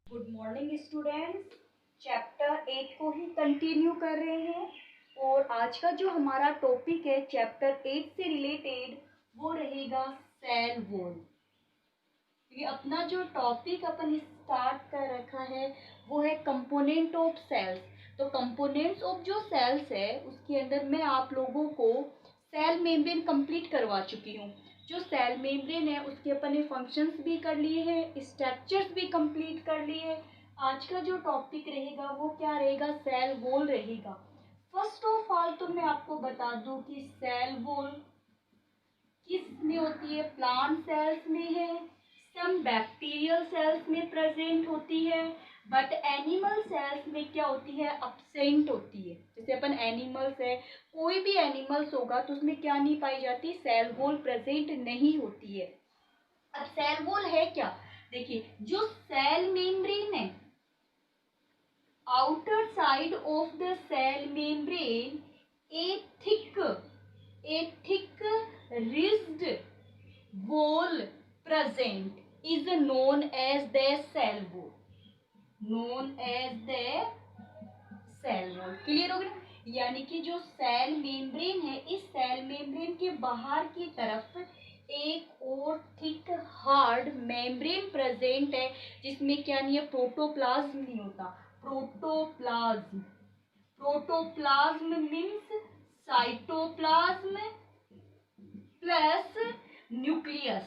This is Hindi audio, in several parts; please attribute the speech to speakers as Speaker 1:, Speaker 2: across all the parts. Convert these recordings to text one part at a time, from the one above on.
Speaker 1: Good morning students. चैप्टर 8 को ही कंटिन्यू कर रहे हैं और आज का जो हमारा टॉपिक है चैप्टर 8 से रिलेटेड वो रहेगा सेल वॉल। ये अपना जो टॉपिक अपन स्टार्ट कर रखा है वो है कंपोनेंट ऑफ सेल्स। तो कंपोनेंट्स ऑफ जो सेल्स है उसके अंदर मैं आप लोगों को सेल मेम्ब्रेन कंप्लीट करवा चुकी हूँ। जो सेल मेम्ब्रेन है उसके अपन ने फंक्शंस भी कर लिए हैं, स्ट्रक्चर्स भी कंप्लीट कर लिए हैं। आज का जो टॉपिक रहेगा वो क्या रहेगा, सेल वॉल रहेगा। फर्स्ट ऑफ ऑल तो मैं आपको बता दूं कि सेल वॉल किस में होती है, प्लांट सेल्स में है, सम बैक्टीरियल सेल्स में प्रेजेंट होती है, बट एनिमल सेल्स में क्या होती है, अब्सेंट होती है। जैसे अपन एनिमल्स है, कोई भी एनिमल्स होगा तो उसमें क्या नहीं पाई जाती, सेल वॉल प्रेजेंट नहीं होती है। अब सेल वॉल है क्या, देखिए जो सेल मेम्ब्रेन है, outer side of the cell membrane a thick ridged wall present is known as the cell wall, clear हो गया। यानी कि जो सेल मेम्ब्रेन है, इस सेल मेम्ब्रेन के बाहर की तरफ एक और थिक हार्ड मेम्ब्रेन प्रेजेंट है जिसमें क्या नहीं है, प्रोटोप्लाज्म नहीं होता। Protoplasm means cytoplasm plus nucleus.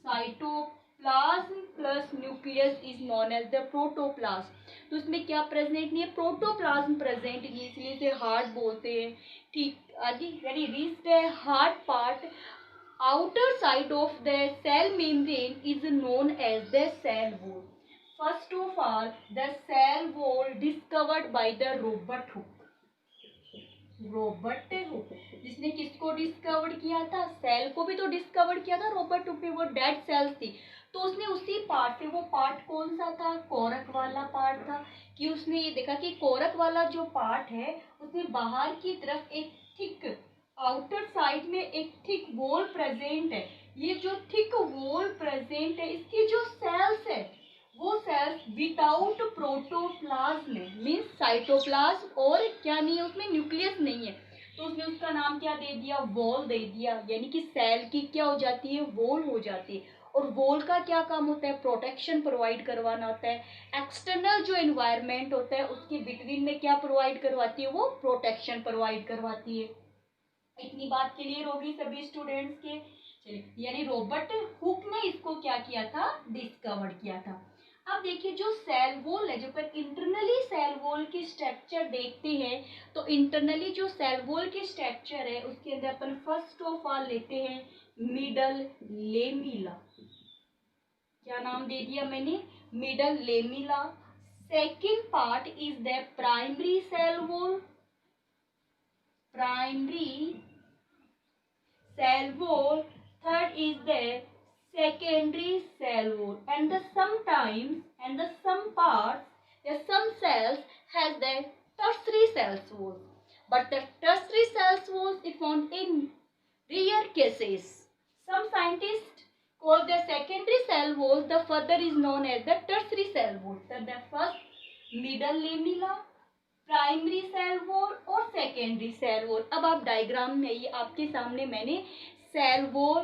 Speaker 1: Cytoplasm plus nucleus is known as the protoplasm. तो इसमें क्या प्रेजेंट नहीं है, प्रोटोप्लाज्म प्रेजेंट नहीं है, इसलिए इसे हार्ड बोलते हैं। ठीक आगे, यानी रीच्ड है hard part outer side of the cell membrane is known as the cell wall. First of all the cell wall discovered by the Robert Hooke. जिसने किसको डिस्कवर किया था, सेल को भी तो डिस्कवर किया था रॉबर्ट हुक ने। वो डेड सेल्स थी तो उसने उसी पार्ट से, वो पार्ट कौन सा था, कोरक वाला पार्ट था, कि उसने ये देखा कि कोरक वाला जो पार्ट है उसमें बाहर की तरफ एक थिक, आउटर साइड में एक थिक वॉल प्रेजेंट है। ये जो थिक वॉल प्रेजेंट है, इसकी जो सेल्स है वो cells without protoplasm means cytoplasm, और क्या नहीं है उसमें, न्यूक्लियस नहीं है। तो उसने उसका नाम क्या दे दिया, वॉल दे दिया। यानी कि सेल की क्या हो जाती है, वॉल हो जाती है। और वॉल का क्या काम होता है, प्रोटेक्शन प्रोवाइड करवाना होता है। एक्सटर्नल जो एनवायरनमेंट होता है उसके बिटवीन में क्या प्रोवाइड करवाती है, वो प्रोटेक्शन प्रोवाइड करवाती है। इतनी बात क्लियर होगी सभी स्टूडेंट्स के। चलिए, यानी रॉबर्ट हुक ने इसको क्या किया था, डिस्कवर किया था। अब देखिए जो सेल वॉल है, जब तक इंटरनली सेल वॉल की स्ट्रक्चर देखते हैं तो इंटरनली जो सेल वॉल की स्ट्रक्चर है उसके अंदर अपन फर्स्ट ऑफ ऑल लेते हैं मिडल लेमिला। क्या नाम दे दिया मैंने, middle lamella. Second part is the primary cell wall, third is the secondary cell wall, and some parts, some cells has the tertiary cells wall, but the tertiary cells walls is found in rare cases. Some scientists call the secondary cell wall, the further is known as the tertiary cell wall. So the first middle lamella, primary cell wall और सेकेंडरी सेल वॉल। अब आप डायग्राम में, ये आपके सामने मैंने सेल वॉल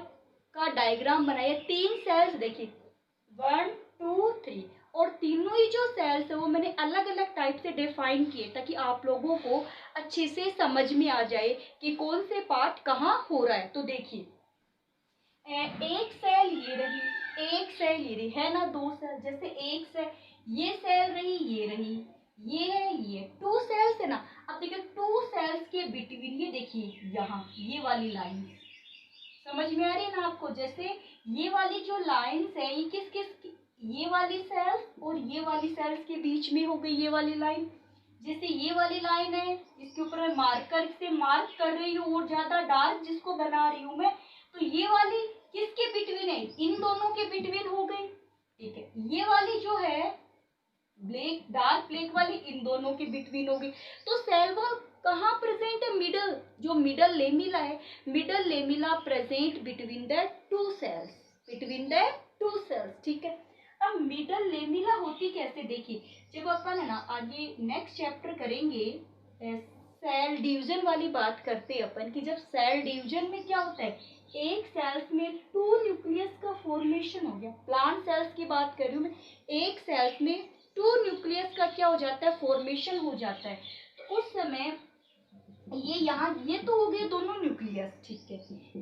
Speaker 1: का डायग्राम बनाया। तीन सेल्स देखिए, 1 2 3, और तीनों ही जो सेल्स है वो मैंने अलग अलग टाइप से डिफाइन किए ताकि आप लोगों को अच्छे से समझ में आ जाए कि कौन से पार्ट कहाँ हो रहा है। तो देखिए, एक सेल ये रही, एक सेल ये रही, है ना, दो सेल। जैसे एक सेल, ये सेल रही, ये रही, ये है, ये टू सेल्स है ना। अब देखिए टू सेल्स के बिटवीन, ये देखिए यहाँ ये वाली लाइन समझ में आ रही है ना आपको। जैसे ये वाली जो लाइंस है ये किस किस की, ये वाली सेल्स और ये वाली सेल्स के बीच में हो गई ये वाली लाइन। जैसे ये वाली लाइन है, इसके ऊपर मैं मार्कर से मार्क कर रही हूँ और ज्यादा डार्क जिसको बना रही हूँ मैं, तो ये वाली किसके बिटवीन है, इन दोनों के बिटवीन हो गई। ठीक है, ये वाली जो है ब्लैक, डार्क ब्लैक वाली इन दोनों के बिटवीन होगी। तो सेल वॉल कहाँ प्रेजेंट है, मिडल, जो मिडल लेमिला है, middle lamella present between the two cells, ठीक है। अब मिडल लेमिला होती कैसे, देखिए जब अपन है ना आगे नेक्स्ट चैप्टर करेंगे सेल डिवीजन वाली बात करते हैं अपन कि जब सेल डिवीजन में क्या होता है, एक सेल्स में 2 न्यूक्लियस का फॉर्मेशन हो गया। प्लांट सेल्स की बात कर रही हूँ मैं, एक सेल्स में 2 न्यूक्लियस का क्या हो जाता है, फॉर्मेशन हो जाता है। तो उस समय ये यहाँ ये तो हो गए दोनों न्यूक्लियस, ठीक है।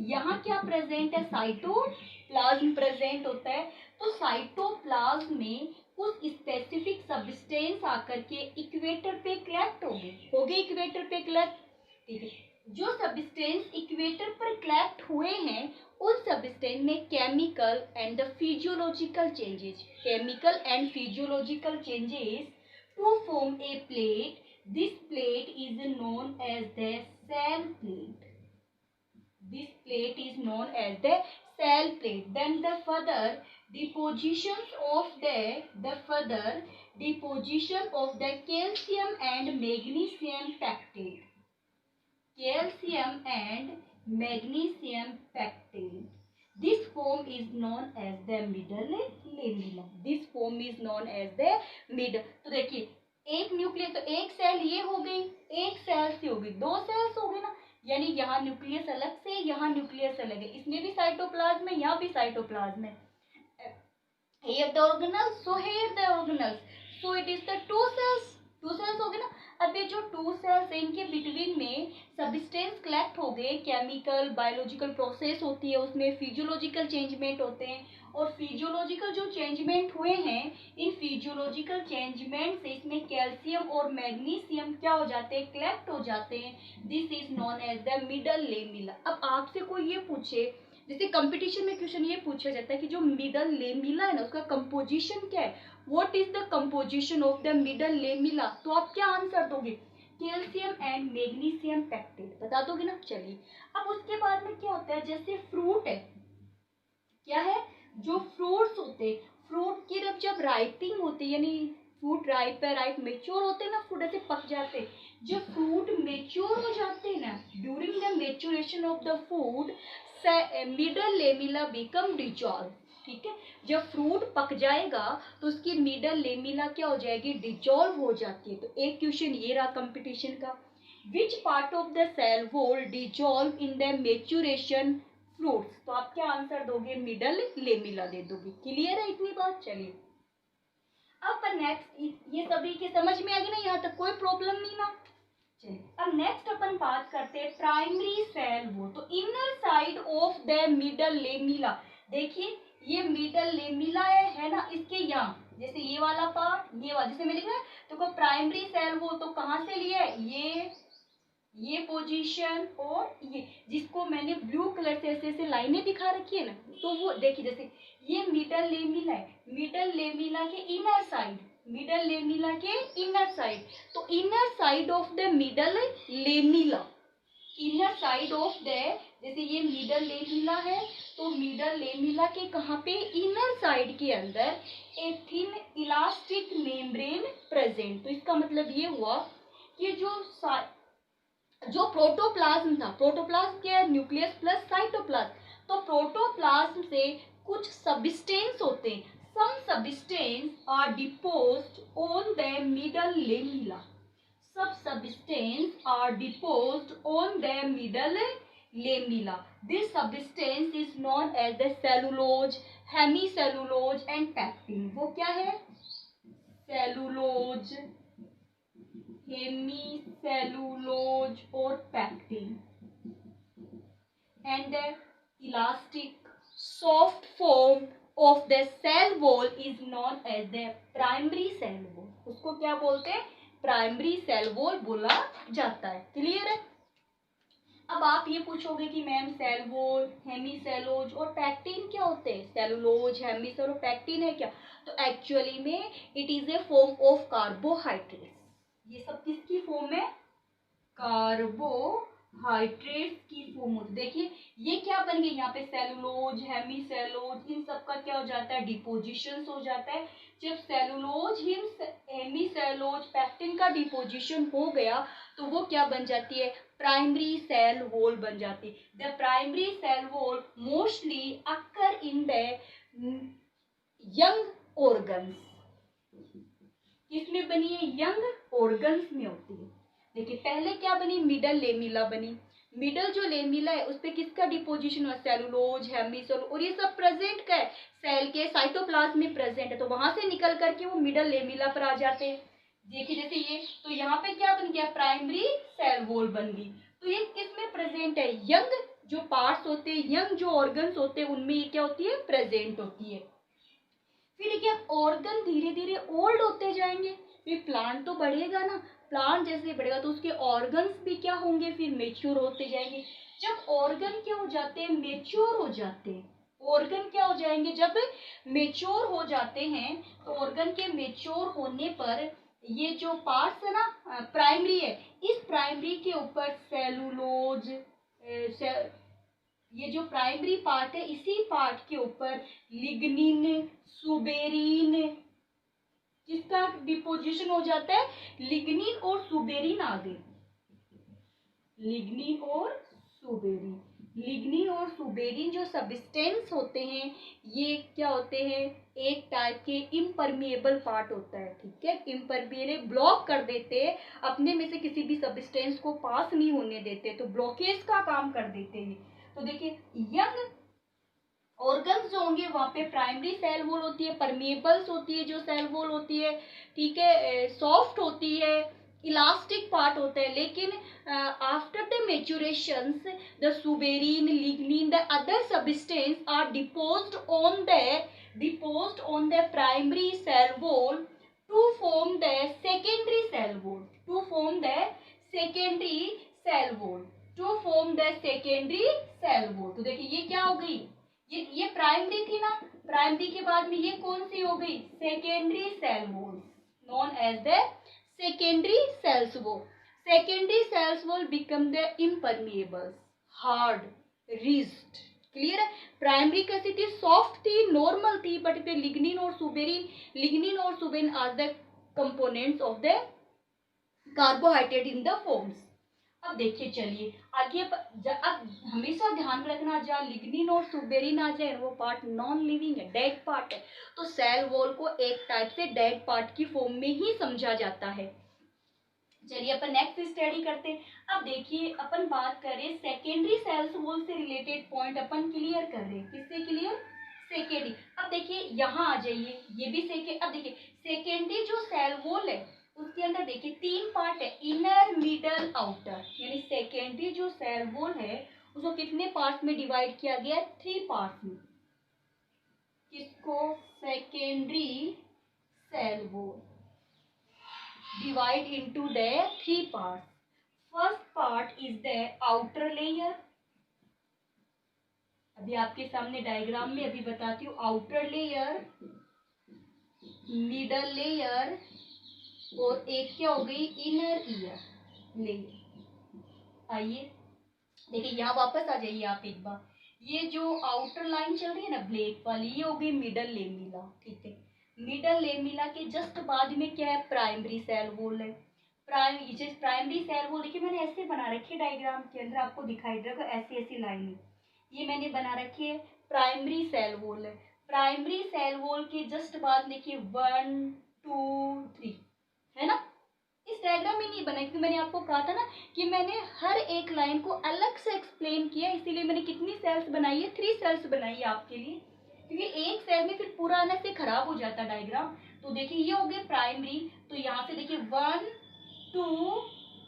Speaker 1: यहाँ क्या प्रेजेंट है, साइटोप्लाज्म प्रेजेंट होता है। तो साइटोप्लाज्म में कुछ स्पेसिफिक सब्सटेंस आकर के इक्वेटर पे कलेक्ट हो गए इक्वेटर पे कलेक्ट, ठीक है। जो सब्सटेंस इक्वेटर पर कलेक्ट हुए हैं उन सब्सटेंस में chemical and physiological changes to form a plate. This plate is known as the cell plate. This plate is known as the cell plate. Then the further deposition of the calcium and magnesium pectate. This form is known as the middle lamella. तो देखिए एक न्यूक्लियस, तो एक सेल ये हो गई, एक सेल से हो गई, 2 सेल्स हो गए ना, यानी यहाँ न्यूक्लियस अलग से, यहाँ न्यूक्लियस अलग है, इसमें भी साइटोप्लाज्म है, यहाँ भी साइटोप्लाज्म है। Here the organelles, so it is the 2 cells हो गए ना। अब ये जो 2 सेल्स है इनके बिटवीन में सब्सटेंस कलेक्ट हो गए, केमिकल बायोलॉजिकल प्रोसेस होती है, उसमें फिजियोलॉजिकल चेंजमेंट होते हैं, और फिजियोलॉजिकल जो चेंजमेंट हुए हैं इन फिजियोलॉजिकल चेंजमेंट से इसमें कैल्शियम और मैग्नीशियम क्या हो जाते हैं, कलेक्ट हो जाते हैं। This is known as the middle lamella. अब आपसे कोई ये पूछे, जैसे कंपटीशन में क्वेश्चन ये पूछा जाता है कि जो मिडल लेमिला है ना उसका कंपोजिशन क्या है, what is the composition of the middle lamella, तो आप क्या आंसर दोगे, कैल्शियम एंड मैग्नीशियम पैक्टेट, बता दोगे ना। चलिए अब उसके बाद में क्या होता है, जैसे फ्रूट है, क्या है, जो फ्रूट्स होते, फ्रूट की जब राइपिंग होती है, यानी फ्रूट राइप है, राइप मेच्योर होते हैं ना, फ्रूट ऐसे पक जाते हैं, जब फ्रूट मेच्योर हो जाते हैं ना, during the maturation of the food middle lamella become dissolve, ठीक है। जब फ्रूट पक जाएगा तो उसकी मिडल लेमिला क्या हो जाएगी, डिजॉल्व हो जाती है। तो एक क्वेश्चन ये रहा कंपटीशन का, which part of the cell wall dissolve in the maturation fruits, तो आप क्या आंसर दोगे, मिडल लेमिला दे दोगे। क्लियर है इतनी बात। चलिए अब नेक्स्ट, ये सभी के समझ में आ गई ना, यहाँ तक कोई प्रॉब्लम नहीं ना। चलिए अब नेक्स्ट अपन बात करते हैं प्राइमरी सेल वॉल। तो inner side of the middle lamella, देखिए ये मिडल लेमिला है ना, इसके यहाँ जैसे ये वाला पार्ट, ये वाला जैसे मैंने लिखा है, तो प्राइमरी सेल वॉल तो कहाँ से लिया है, ये पोजीशन और ये, जिसको मैंने ब्लू कलर से ऐसे ऐसे लाइनें दिखा रखी है ना, तो वो देखिए जैसे ये मिडल लेमिला है, मिडल लेमिला के इनर साइड, मिडल लेमिला के इनर साइड, तो inner side of the middle lamella, inner side of the, जैसे ये मिडल लेमिला है तो मिडल लेमिला के कहाँ पे, इनर साइड के अंदर a thin elastic membrane present. तो इसका मतलब ये हुआ कि जो प्रोटोप्लाज्म था, प्रोटोप्लाज्म क्या है, न्यूक्लियस प्लस साइटोप्लाज्म, तो प्रोटोप्लाज्म से कुछ सब्सटेंस होते हैं, some substance are deposed on the middle lamella, some substance are deposed on the middle lamella, this substance is known as the cellulose, hemicellulose and pectin। वो क्या है, सेलुलोज, हेमीसेलुलोज और pectin, and the elastic soft form of the cell wall is known as the primary cell wall. उसको क्या बोलते हैं, प्राइमरी सेल वॉल बोला जाता है। क्लियर है। अब आप ये पूछोगे कि मैम सेल वॉल, हेमीसेलुलोज और पैक्टिन क्या होते हैं, सेलुलोज, हेमीसेलुलोज और पैक्टिन है क्या, तो एक्चुअली में it is a form of carbohydrate. ये सब किसकी फॉर्म है, कार्बोहाइड्रेट्स की फॉर्म होती है। देखिए ये क्या बन गई, यहाँ पे सेलुलोज, हेमीसेलुलोज, इन सब का क्या हो जाता है, डिपोजिशन हो जाता है। जब सेलुलोज, हेमीसेलुलोज, पैक्टिन का डिपोजिशन हो गया तो वो क्या बन जाती है, प्राइमरी सेल वॉल बन जाती है। The primary cell wall mostly occur in the young organs. किसमें बनी है? यंग ऑर्गन्स में होती है। देखिए पहले क्या बनी? मिडल लेमिला बनी। मिडल जो लेमिला है उस पे किसका डिपोजिशन हुआ? सेलुलोज, हेमिसोल, और ये सब प्रेजेंट का है, सेल के साइटोप्लाज्म में प्रेजेंट है, तो वहां से निकल करके वो मिडल लेमिला पर आ जाते हैं। देखिए जैसे ये, तो यहाँ पे क्या बन गया? प्राइमरी सेल वॉल बन गई। तो ये किस में प्रेजेंट है? यंग जो पार्ट्स होते हैं, यंग जो ऑर्गन्स होते हैं, उनमें ये क्या होती है? प्रेजेंट होती है। फिर देखिए ऑर्गन धीरे धीरे ओल्ड होते जाएंगे, फिर प्लांट तो बढ़ेगा ना, प्लांट जैसे बढ़ेगा तो उसके ऑर्गन्स भी क्या होंगे? फिर मेच्योर होते जाएंगे। जब ऑर्गन क्या हो जाते हैं? मेच्योर हो जाते हैं। ऑर्गन क्या हो जाएंगे? जब मेच्योर हो जाते हैं, तो ऑर्गन के मेच्योर होने पर ये जो पार्ट्स है ना, प्राइमरी है, इस प्राइमरी के ऊपर सेलुलोज, ये जो प्राइमरी पार्ट है, इसी पार्ट के ऊपर लिग्निन, सुबेरिन, किसका डिपोजिशन हो जाता है? लिग्निन और सुबेरिन आ गए। लिग्निन और सुबेरिन, लिग्निन और सुबेरिन जो सब्सटेंस होते हैं, ये क्या होते हैं? एक टाइप के इम्परमिएबल पार्ट होता है, ठीक है, इम्परमिएबल, ब्लॉक कर देते हैं, अपने में से किसी भी सब्सटेंस को पास नहीं होने देते, तो ब्लॉकेज का काम कर देते हैं। तो देखिए यंग ऑर्गन्स जो होंगे वहां पे प्राइमरी सेल वॉल होती है, परमेबल्स होती है जो सेल वॉल होती है, ठीक है, सॉफ्ट होती है, इलास्टिक पार्ट होता है। लेकिन after the maturations the suberin, lignin, the other substance are deposited on the primary cell wall to form the secondary cell wall, to form the secondary cell wall, to form the secondary cell wall. तो देखिए ये क्या हो गई? ये प्राइमरी थी ना, प्राइमरी के बाद में ये कौन सी हो गई? Secondary cell wall, known as the secondary cells wall. Secondary cells wall become the impermeable, hard, rigid. Clear है? प्राइमरी कैसी थी? सॉफ्ट थी, नॉर्मल थी, बट पे लिग्निन और suberin are the components of the carbohydrate in the forms. अब देखिए चलिए आगे, अब हमेशा ध्यान में रखना, जहाँ लिग्निन और सुबेरिन आ जाए वो पार्ट नॉन लिविंग है, डेड पार्ट है, तो सेल वॉल को एक टाइप से डेड पार्ट की फॉर्म में ही समझा जाता है। चलिए अपन नेक्स्ट स्टडी करते हैं। अब देखिए अपन बात करें सेकेंडरी सेल्स वॉल से रिलेटेड पॉइंट अपन क्लियर कर रहे हैं। किससे क्लियर? सेकेंडरी। अब देखिए यहाँ आ जाइए, ये भी अब देखिए सेकेंडरी जो सेल वॉल है उसके अंदर देखिए तीन पार्ट है, इनर, मिडल, आउटर। यानी सेकेंडरी जो सेल वॉल है उसको कितने पार्ट में डिवाइड किया गया? 3 पार्ट में। किसको? Secondary cell wall divide into the 3 parts. First part is the outer layer. अभी आपके सामने डायग्राम में अभी बताती हूँ। आउटर लेयर, मिडल लेयर और एक क्या हो गई? Inner layer. आइए देखिए यहाँ वापस आ जाइए आप एक बार। ये जो आउटर लाइन चल रही है ना ब्लैक वाली, ये हो गई मिडल लेमिला, ठीक है। मिडल लेमिला के जस्ट बाद में क्या है? प्राइमरी सेल वॉल है। प्राइमरी सेल वॉल देखिए मैंने ऐसे बना रखी है, डायग्राम के अंदर आपको दिखाई देगा ऐसी ऐसी लाइन, ये मैंने बना रखी है, प्राइमरी सेल वॉल है। प्राइमरी सेल वॉल के जस्ट बाद देखिए 1 2 3 है ना। इस डायग्राम में नहीं बना क्योंकि मैंने आपको कहा था ना कि मैंने हर एक लाइन को अलग से एक्सप्लेन किया, इसीलिए मैंने कितनी सेल्स बनाई है? 3 सेल्स बनाई है आपके लिए, क्योंकि एक सेल में फिर पूरा अलग से खराब हो जाता डायग्राम। तो देखिए ये हो गए प्राइमरी, तो यहाँ से देखिए 1 2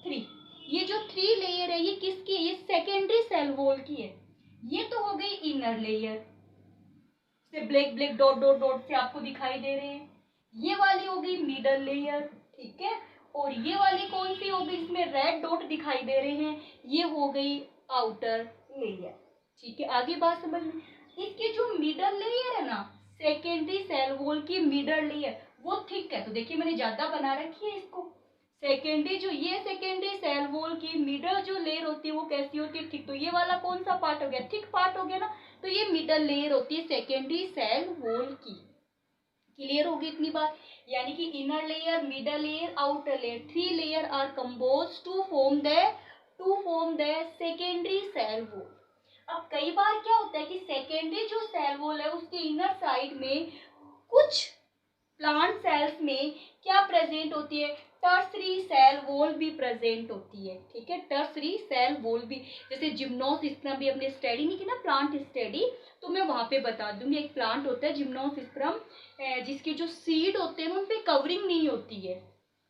Speaker 1: 3, ये जो 3 लेयर है ये किसकी है? ये सेकेंडरी सेल वॉल की है। ये तो हो गई इनर लेयर, से black black dot dot dot से आपको दिखाई दे रहे हैं। ये वाली हो गई मिडल लेयर, ठीक है, और ये वाली कौन सी हो गई? इसमें रेड डॉट दिखाई दे रहे हैं, ये हो गई आउटर लेयर, ठीक है। आगे बात समझ में? इसकी जो मिडल लेयर है ना, सेकेंडरी सेल वॉल की मिडल लेयर वो थिक है, तो देखिए मैंने ज्यादा बना रखी है इसको। सेकेंडरी जो ये सेकेंडरी सेल वॉल की मिडल जो लेयर होती है वो कैसी होती है? थिक। तो ये वाला कौन सा पार्ट हो गया? थिक पार्ट हो गया ना, तो ये मिडल लेयर होती है सेकेंडरी सेल वॉल की। क्लियर होगी इतनी बात? यानी कि inner layer, middle layer, outer layer, 3 layer are compose to form the secondary cell wall. अब कई बार क्या होता है कि सेकेंडरी जो सेल वॉल है उसके इनर साइड में कुछ प्लांट सेल्स में क्या प्रेजेंट होती है, टर्सरी सेल वॉल भी प्रेजेंट होती है, ठीक है, टर्सरी सेल वॉल भी। जैसे जिम्नोस्पर्म भी अपने स्टडी नहीं की ना, प्लांट स्टडी, तो मैं वहां पे बता दूंगी। एक प्लांट होता है जिम्नोस्पर्म, जिसके जो सीड होते हैं उन पे कवरिंग नहीं होती है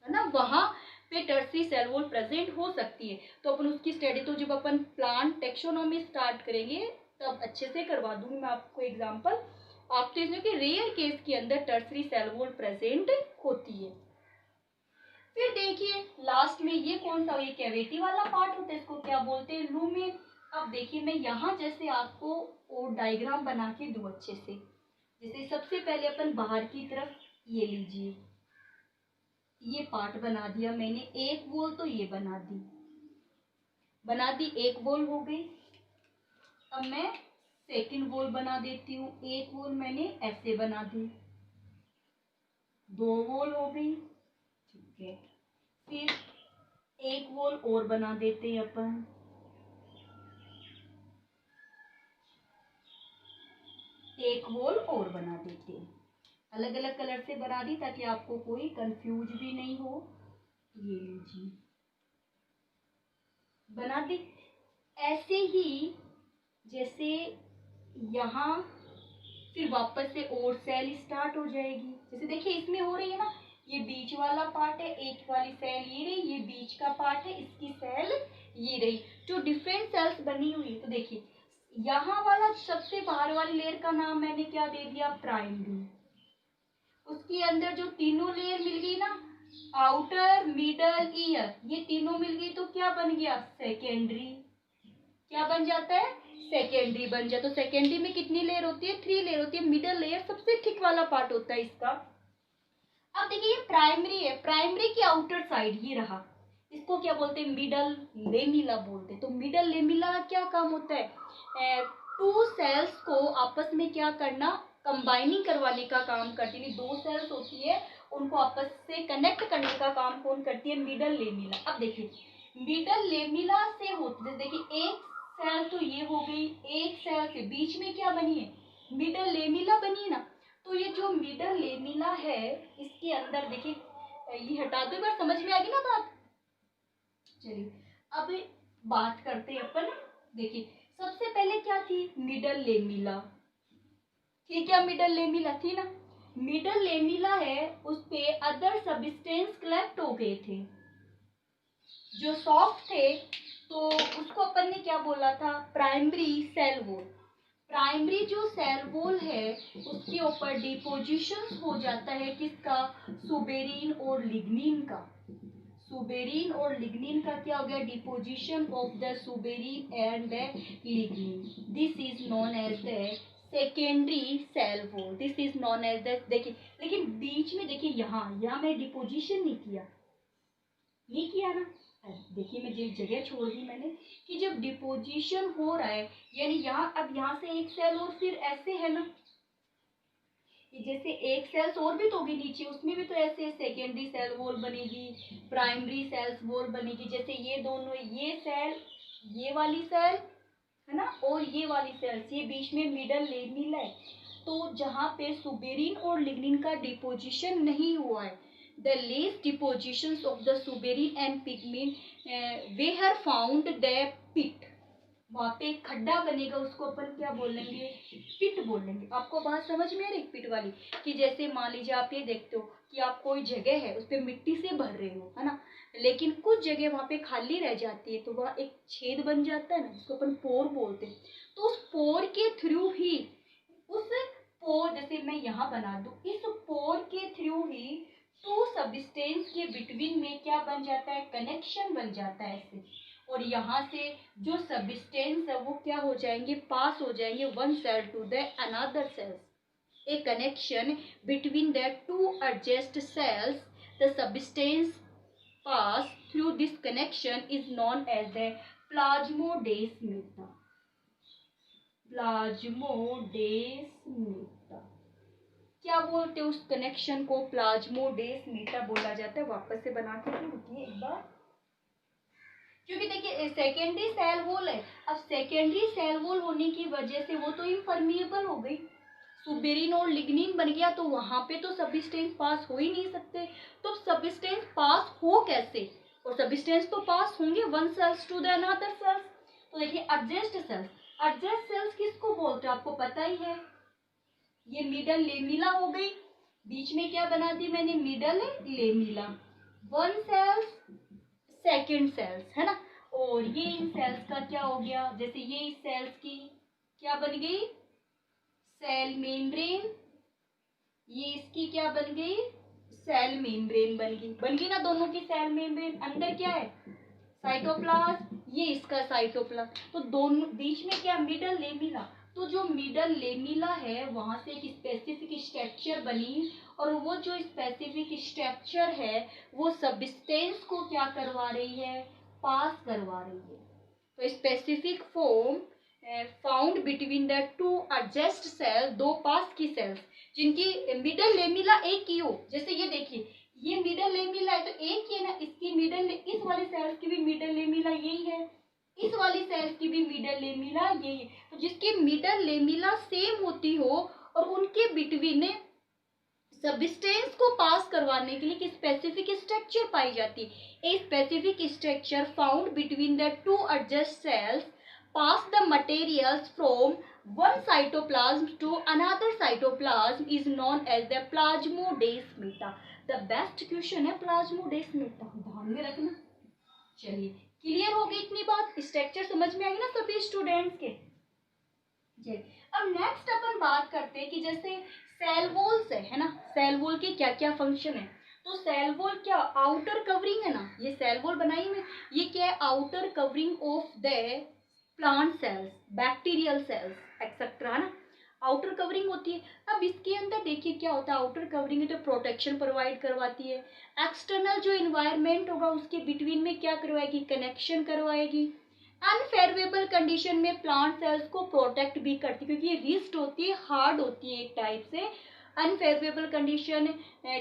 Speaker 1: ना, वहां पे टर्सरी सेल वॉल प्रेजेंट हो सकती है। तो अपन उसकी स्टडी तो जब अपन प्लांट टेक्सोनोमी स्टार्ट करेंगे तब अच्छे से करवा दूंगी मैं आपको एग्जांपल। आप तो इसमें कि रेयर केस के अंदर टर्सरी सेल वॉल प्रेजेंट होती है। फिर देखिए लास्ट में ये कौन सा, ये कैविटी वाला पार्ट होता है, इसको क्या बोलते हैं, लूमेन। अब देखिए मैं यहाँ जैसे आपको और डायग्राम बना के दूं अच्छे से। जैसे सबसे पहले अपन बाहर की तरफ ये लीजिए, ये पार्ट बना दिया मैंने, एक वॉल तो ये बना दी, एक वॉल हो गई। अब मैं सेकंड वॉल बना देती हूँ, एक वॉल मैंने ऐसे बना दी, दो वॉल हो गई, ठीक है। फिर एक वॉल और बना देते हैं अपन, एक वॉल और बना देते हैं, अलग अलग कलर से बना दी ताकि आपको कोई कंफ्यूज भी नहीं हो। ये लीजिए बना दी। ऐसे ही जैसे यहाँ फिर वापस से और सेल स्टार्ट हो जाएगी। जैसे देखिए इसमें हो रही है ना, ये बीच वाला पार्ट है, एक वाली सेल ये रही, ये बीच का पार्ट है, इसकी सेल ये रही, जो डिफरेंट सेल्स बनी हुई है। तो देखिए यहाँ वाला सबसे बाहर वाली लेयर का नाम मैंने क्या दे दिया, प्राइमरी। उसके अंदर जो तीनों लेयर मिल गई ना, आउटर मिडल ईयर, ये तीनों मिल गई तो क्या बन गया, सेकेंडरी। क्या बन जाता है, सेकेंडरी बन जाता है। तो सेकेंडरी में कितनी लेयर होती है, 3 लेयर होती है। मिडल लेयर सबसे थिक वाला पार्ट होता है इसका। अब देखिए ये प्राइमरी है, प्राइमरी की आउटर साइड ये रहा, इसको क्या बोलते हैं, मिडल लेमिला बोलते हैं। तो मिडल लेमिला का क्या काम होता है, टू सेल्स को आपस में क्या करना, कंबाइनिंग करवाने का काम करती है। दो सेल्स होती है उनको आपस से कनेक्ट करने का काम कौन करती है, मिडल लेमिला। अब देखिए मिडल लेमिला से होती है, देखिए एक सेल तो ये हो गई, एक सेल के बीच में क्या बनी है, मिडल लेमिला बनी है ना। तो ये जो मिडल लेमिला है इसके अंदर देखिए, ये हटा दो, बार समझ में आ गई ना बात। चलिए अब बात करते हैं अपन। देखिए सबसे पहले क्या थी, मिडल लेमिला, ठीक है, मिडल लेमिला थी ना। मिडल लेमिला है उस पे अदर सब्सटेंस कलेक्ट हो गए थे जो सॉफ्ट थे, तो उसको अपन ने क्या बोला था, प्राइमरी सेल वॉल। प्राइमरी जो सेल वॉल है उसके ऊपर डिपोजिशन हो जाता है किसका, सुबेरिन और लिग्निन का। सुबेरिन और लिग्निन का क्या हो गया, deposition of the suberin and the lignin. This is known as the secondary cell wall, this is known as the. देखिए लेकिन बीच में देखिए यहाँ मैं डिपोजिशन नहीं किया ना। देखिए मैं जगह छोड़ दी मैंने कि जब डिपोजिशन हो रहा है, यानी यहाँ अब यहाँ से एक सेल और फिर ऐसे है ना, जैसे एक सेल्स और भी तो होगी नीचे, उसमें भी तो ऐसे सेकेंडरी सेल वॉल बनेगी, प्राइमरी सेल्स वॉल बनेगी। जैसे ये दोनों, ये सेल, ये वाली सेल है ना, और ये वाली सेल्स, ये बीच में मिडल लेमिला है। तो जहाँ पे सुबेरिन और लिग्निन का डिपोजिशन नहीं हुआ है, the less depositions of the suberin and pigment we have found the pit, वहां पे एक खड्डा बनेगा, उसको अपन क्या बोलेंगे, पिट बोलेंगे। आपको बात समझ में आ रही पिट वाली, कि जैसे मान लीजिए आप ये देखते हो कि आप कोई जगह है उस पर मिट्टी से भर रहे हो है ना, लेकिन कुछ जगह वहां पे खाली रह जाती है, तो वह एक छेद बन जाता है ना, जिसको अपन पोर बोलते हैं। तो उस पोर के थ्रू ही, उस पोर, जैसे मैं यहाँ बना दूं, इस पोर के थ्रू ही टू सब्सटेंस के बिटवीन में क्या बन जाता है, कनेक्शन बन जाता है ऐसे। और यहाँ से जो सब्सटेंस है वो क्या हो जाएंगे, पास हो जाएंगे one cell to the another cells. A connection between the two adjacent cells, the substance pass through this connection is known as the plasmodesmata. Plasmodesmata क्या बोलते हैं उस कनेक्शन को, प्लाज्मोडेस्माटा बोला जाता है। वापस से बना के रुकिए एक बार, क्योंकि देखिए सेकेंडरी सेल वॉल है, अब सेकेंडरी सेल वॉल होने की वजह से वो तो इम्परमिएबल हो गई, सुबेरिन और लिग्निन बन गया तो वहां पे तो सब्सटेंस पास हो ही नहीं सकते। तो सब्सटेंस पास हो कैसे, और सब्सटेंस तो पास होंगे one cells to the another cells. तो देखिए एडजेस्ट सेल्स, एडजेस्ट सेल्स किसको बोलते हैं आपको पता ही है, ये मिडल लेमिला हो गई, बीच में क्या बना दी मैंने, middle lamella, one cells second cells, है ना। और ये इन सेल्स का क्या हो गया, जैसे ये इस सेल्स की क्या बन गई, सेल मेम्ब्रेन, ये इसकी क्या बन गई, सेल मेम्ब्रेन बन गई ना दोनों की सेल मेम्ब्रेन। अंदर क्या है, साइटोप्लाज्म, ये इसका साइटोप्लाज्म। तो दोनों बीच में क्या, मिडल लेमिला। तो जो मिडल लेमिला है वहां से एक स्पेसिफिक स्ट्रक्चर बनी, और वो जो स्पेसिफिक स्ट्रक्चर है वो सब्सटेंस को क्या करवा रही है, पास करवा रही है। तो specific form found between the two adjacent cell, दो पास की सेल्स जिनकी मिडल लेमिला एक ही हो। जैसे ये देखिए ये मिडल लेमिला है तो एक ही है ना, इसकी मिडल, इस वाले सेल्स की भी मिडल लेमिला यही है, इस वाली सेल्स की भी मिडल लेमिला यही है। तो जिसकी मिडल लेमिला सेम होती हो और उनके बिटवीन सब्सटेंस को पास करवाने के लिए एक स्पेसिफिक स्ट्रक्चर पाई जाती है। A specific structure found between the two adjacent cells pass the materials from one cytoplasm to another cytoplasm is known as the plasmodesmata। the best question है plasmodesmata, ध्यान में रखना। चलिए क्लियर हो गई इतनी बात, स्ट्रक्चर समझ में आई ना सभी स्टूडेंट्स के। चलिए अब नेक्स्ट अपन बात करते हैं कि जैसे सेल वॉल्स है ना, सेल वॉल के क्या क्या फंक्शन है। तो सेल वॉल क्या, आउटर कवरिंग है ना, ये सेल वॉल बनाई में, ये क्या है, outer covering of the plant cells, bacterial cells etcetera, है ना, आउटर कवरिंग होती है। अब इसके अंदर देखिए क्या होता है, आउटर कवरिंग है तो प्रोटेक्शन प्रोवाइड करवाती है, एक्सटर्नल जो इन्वायरमेंट होगा उसके बिटवीन में क्या करवाएगी, कनेक्शन करवाएगी, अनफेवरेबल कंडीशन में प्लांट सेल्स को प्रोटेक्ट भी करती है क्योंकि ये रिस्ट होती है, हार्ड होती है एक टाइप से। अनफेवरेबल कंडीशन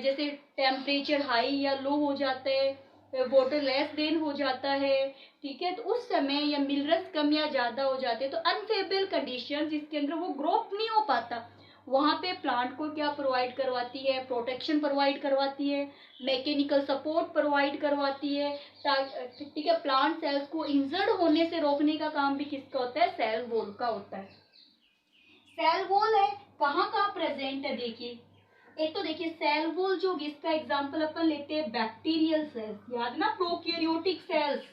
Speaker 1: जैसे टेम्परेचर हाई या लो हो जाता है, वाटर लेस देन हो जाता है, ठीक है, तो उस समय या मिनरल्स कम या ज़्यादा हो जाते हैं तो अनफेवरेबल कंडीशन जिसके अंदर वो ग्रोथ नहीं हो पाता, वहाँ पे प्लांट को क्या प्रोवाइड करवाती है, प्रोटेक्शन प्रोवाइड करवाती है, मैकेनिकल सपोर्ट प्रोवाइड करवाती है, ठीक है, प्लांट सेल्स को इंजर्ड होने से रोकने का काम भी किसका होता है, सेल वॉल का होता है। सेल वॉल है कहाँ कहाँ प्रेजेंट है, देखिए एक तो देखिए सेल वॉल जो इसका एग्जांपल अपन लेते हैं बैक्टीरियल सेल्स, याद ना प्रोकैरियोटिक सेल्स,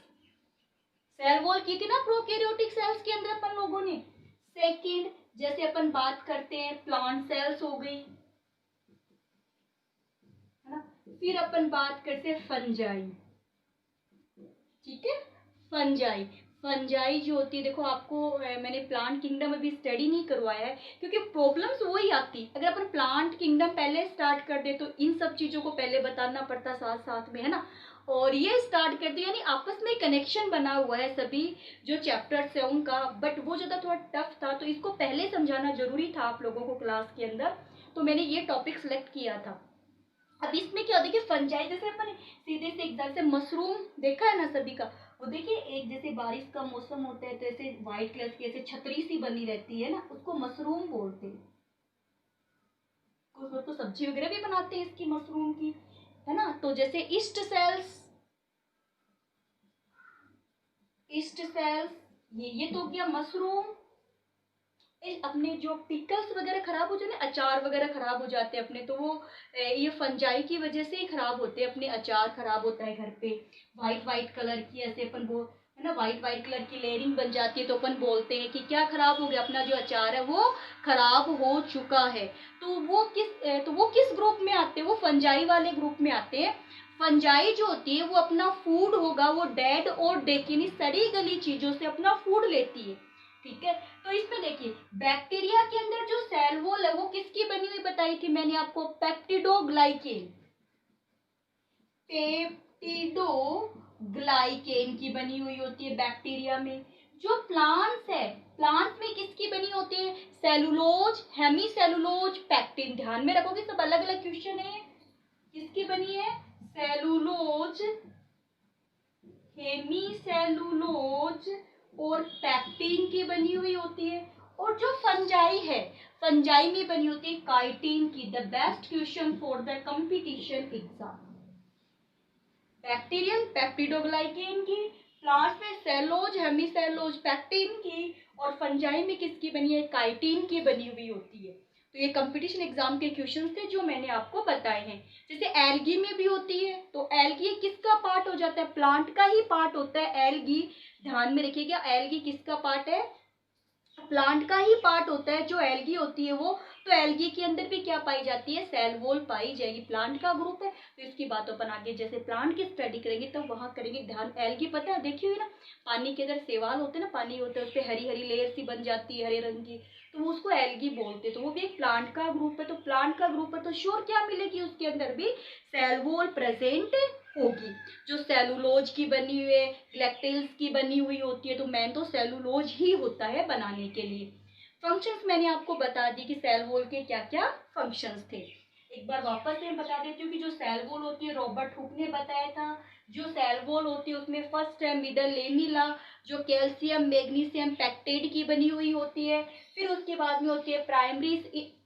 Speaker 1: सेल वॉल की थी ना प्रोकैरियोटिक सेल्स के अंदर अपन लोगों ने। सेकंड जैसे अपन बात करते हैं प्लांट सेल्स हो गई, है ना, फिर अपन बात करते हैं फंजाई, ठीक है, फंजाई, फंजाई जो होती है देखो आपको मैंने प्लांट किंगडम अभी स्टडी नहीं करवाया है क्योंकि प्रॉब्लम्स वही आती, अगर अपन प्लांट किंगडम पहले स्टार्ट कर दे तो इन सब चीजों को पहले बताना पड़ता साथ साथ में, है ना, और ये स्टार्ट कर दे यानी आपस में कनेक्शन बना हुआ है सभी जो चैप्टर्स है उनका, बट वो ज़्यादा थोड़ा टफ था तो इसको पहले समझाना जरूरी था आप लोगों को क्लास के अंदर, तो मैंने ये टॉपिक सेलेक्ट किया था। अब इसमें क्या होता है कि फंजाई जैसे अपन सीधे से एग्जाम से मशरूम देखा है ना सभी का, वो देखिए एक जैसे बारिश का मौसम होता है तो ऐसे व्हाइट कलर की ऐसे छतरी सी बनी रहती है ना, उसको मशरूम बोलते हैं, कुछ तो सब्जी वगैरह भी बनाते हैं इसकी मशरूम की, है ना। तो जैसे ईस्ट सेल्स, ईस्ट सेल्स ये तो क्या मशरूम, अपने जो पिकल्स वगैरह खराब हो जाते हैं, अचार वगैरह खराब हो जाते हैं अपने, तो वो ये फंजाई की वजह से ही खराब होते हैं अपने, अचार खराब होता है घर पे, वाइट वाइट कलर की ऐसे अपन वो, है ना, वाइट वाइट कलर की लेयरिंग बन जाती है तो अपन बोलते हैं कि क्या खराब हो गया, अपना जो अचार है वो खराब हो चुका है। तो वो किस ग्रुप में आते हैं, वो फंजाई वाले ग्रुप में आते हैं। फंजाई जो होती है वो अपना फूड होगा वो डेड और डेड यानी सड़ी गली चीजों से अपना फूड लेती है, ठीक है। तो इसमें देखिए बैक्टीरिया के अंदर जो सेल वॉल है वो किसकी बनी हुई बताई थी मैंने आपको, पेप्टिडोग्लाइकेन, पेप्टिडोग्लाइकेन की बनी हुई होती है बैक्टीरिया में। जो प्लांट्स है, प्लांट्स में किसकी बनी होती है, सेलुलोज, हेमी सेलुलोज, पैक्टिन, ध्यान में रखोगे सब अलग अलग क्वेश्चन है, किसकी बनी है, सेलुलोज, हेमी सेलुलोज और पैक्टिन की बनी हुई होती है। और जो फंजाई है, फंजाई में बनी होती है काइटिन की। The best question for the competition exam. Bacterium peptidoglycan की, प्लांट्स में सेलोज हेमीसेलोज पैक्टिन की, और फंजाई में किसकी बनी है, काइटिन की बनी हुई होती है। तो ये कंपटीशन एग्जाम के क्वेश्चंस थे जो मैंने आपको बताए हैं। जैसे एल्गी में भी होती है, तो एल्गी किसका पार्ट हो जाता है, प्लांट का ही पार्ट होता है एल्गी। ध्यान में रखिएगा, एल्गी किसका पार्ट है, प्लांट का ही पार्ट होता है जो एल्गी होती है वो। तो एल्गी के अंदर भी क्या पाई जाती है, सेल वॉल पाई जाएगी। प्लांट का ग्रुप है, तो इसकी बात अपन आगे जैसे प्लांट की स्टडी करेंगे तब वहां करेंगे। ध्यान, एल्गी पता है, देखिए हुई ना, पानी के अंदर शैवाल होते हैं ना, पानी होता है, उस पर हरी हरी लेयर सी बन जाती है हरे रंग की, तो उसको एल्गी बोलते हैं। तो वो भी एक प्लांट का ग्रुप है। तो प्लांट का ग्रुप है तो श्योर क्या मिलेगी, उसके अंदर भी सेल वॉल प्रेजेंट होगी, जो सेलुलोज की बनी हुई है, ग्लैक्टिल्स की बनी हुई होती है। तो मेन तो सेलुलोज ही होता है बनाने के लिए। फंक्शंस मैंने आपको बता दी कि सेल वॉल के क्या क्या फंक्शंस थे। एक बार वापस से बता देती हूँ कि जो सेल वॉल होती है, रॉबर्ट हुक ने बताया था। जो सेल वॉल होती है उसमें फर्स्ट है मिडल लेमिला, जो कैल्शियम मैग्नीशियम पैक्टेट की बनी हुई होती है। फिर उसके बाद में होती है प्राइमरी,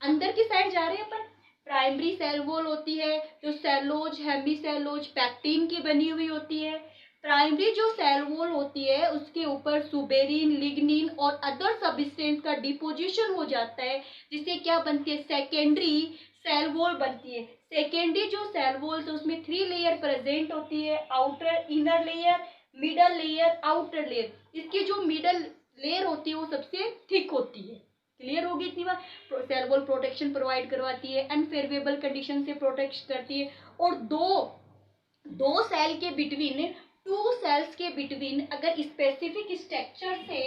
Speaker 1: अंदर की साइड जा रहे हैं अपन, प्राइमरी सेल वॉल होती है जो सेलोज हेमीसेलोज पैक्टिन की बनी हुई होती है। प्राइमरी जो सेल वॉल होती है उसके ऊपर सुबेरिन, लिग्निन और अदर सब्सटेंस का डिपोजिशन हो जाता है, जिससे क्या बनती है, सेकेंडरी सेल वॉल बनती है। सेकेंडरी जो सेल वॉल तो उसमें 3 लेयर प्रेजेंट होती है, outer inner layer, middle layer, outer layer. इसकी जो मिडल लेयर होती है वो सबसे थिक होती है। क्लियर होगी इतनी बार। सेल वॉल प्रोटेक्शन प्रोवाइड करवाती है, अनफेवरेबल कंडीशन से प्रोटेक्ट करती है। और दो सेल के बिटवीन, टू सेल्स के बिटवीन अगर स्पेसिफिक स्ट्रक्चर से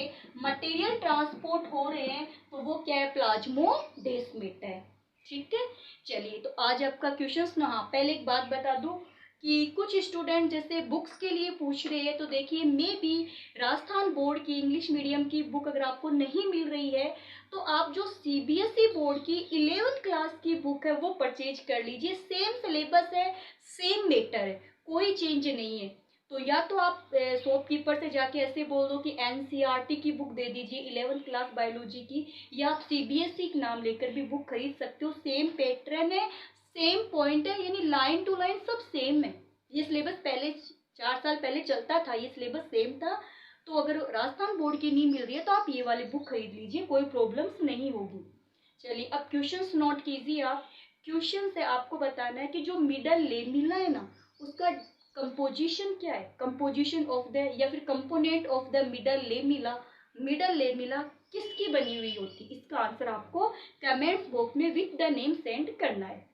Speaker 1: मटेरियल ट्रांसपोर्ट हो रहे हैं तो वो क्या है, प्लाज्मोडेस्माटा है। ठीक है, चलिए तो आज आपका क्वेश्चन ना, हाँ पहले एक बात बता दूं कि कुछ स्टूडेंट जैसे बुक्स के लिए पूछ रहे हैं, तो देखिए मे बी राजस्थान बोर्ड की इंग्लिश मीडियम की बुक अगर आपको नहीं मिल रही है तो आप जो सीबीएसई बोर्ड की 11th क्लास की बुक है वो परचेज कर लीजिए। सेम सिलेबस है, सेम मैटर है, कोई चेंज नहीं है। तो या तो आप शॉपकीपर से जाके ऐसे बोल दो कि एनसीईआरटी की बुक दे दीजिए 11th क्लास बायोलॉजी की, या आप सीबीएसई का नाम लेकर भी बुक खरीद सकते हो। सेम पैटर्न है, सेम पॉइंट है, यानी लाइन टू लाइन सब सेम है। ये सिलेबस पहले 4 साल पहले चलता था, ये सिलेबस सेम था। तो अगर राजस्थान बोर्ड की नहीं मिल रही है तो आप ये वाली बुक खरीद लीजिए, कोई प्रॉब्लम्स नहीं होगी। चलिए अब क्वेश्चंस नोट कीजिए आप। क्वेश्चन से आपको बताना है कि जो मिडल लेमिला है ना उसका कंपोजिशन क्या है, कंपोजिशन ऑफ द या फिर component of the middle lamella, middle lamella किसकी बनी हुई होती है। इसका आंसर आपको कमेंट्स बॉक्स में विद द नेम सेंड करना है।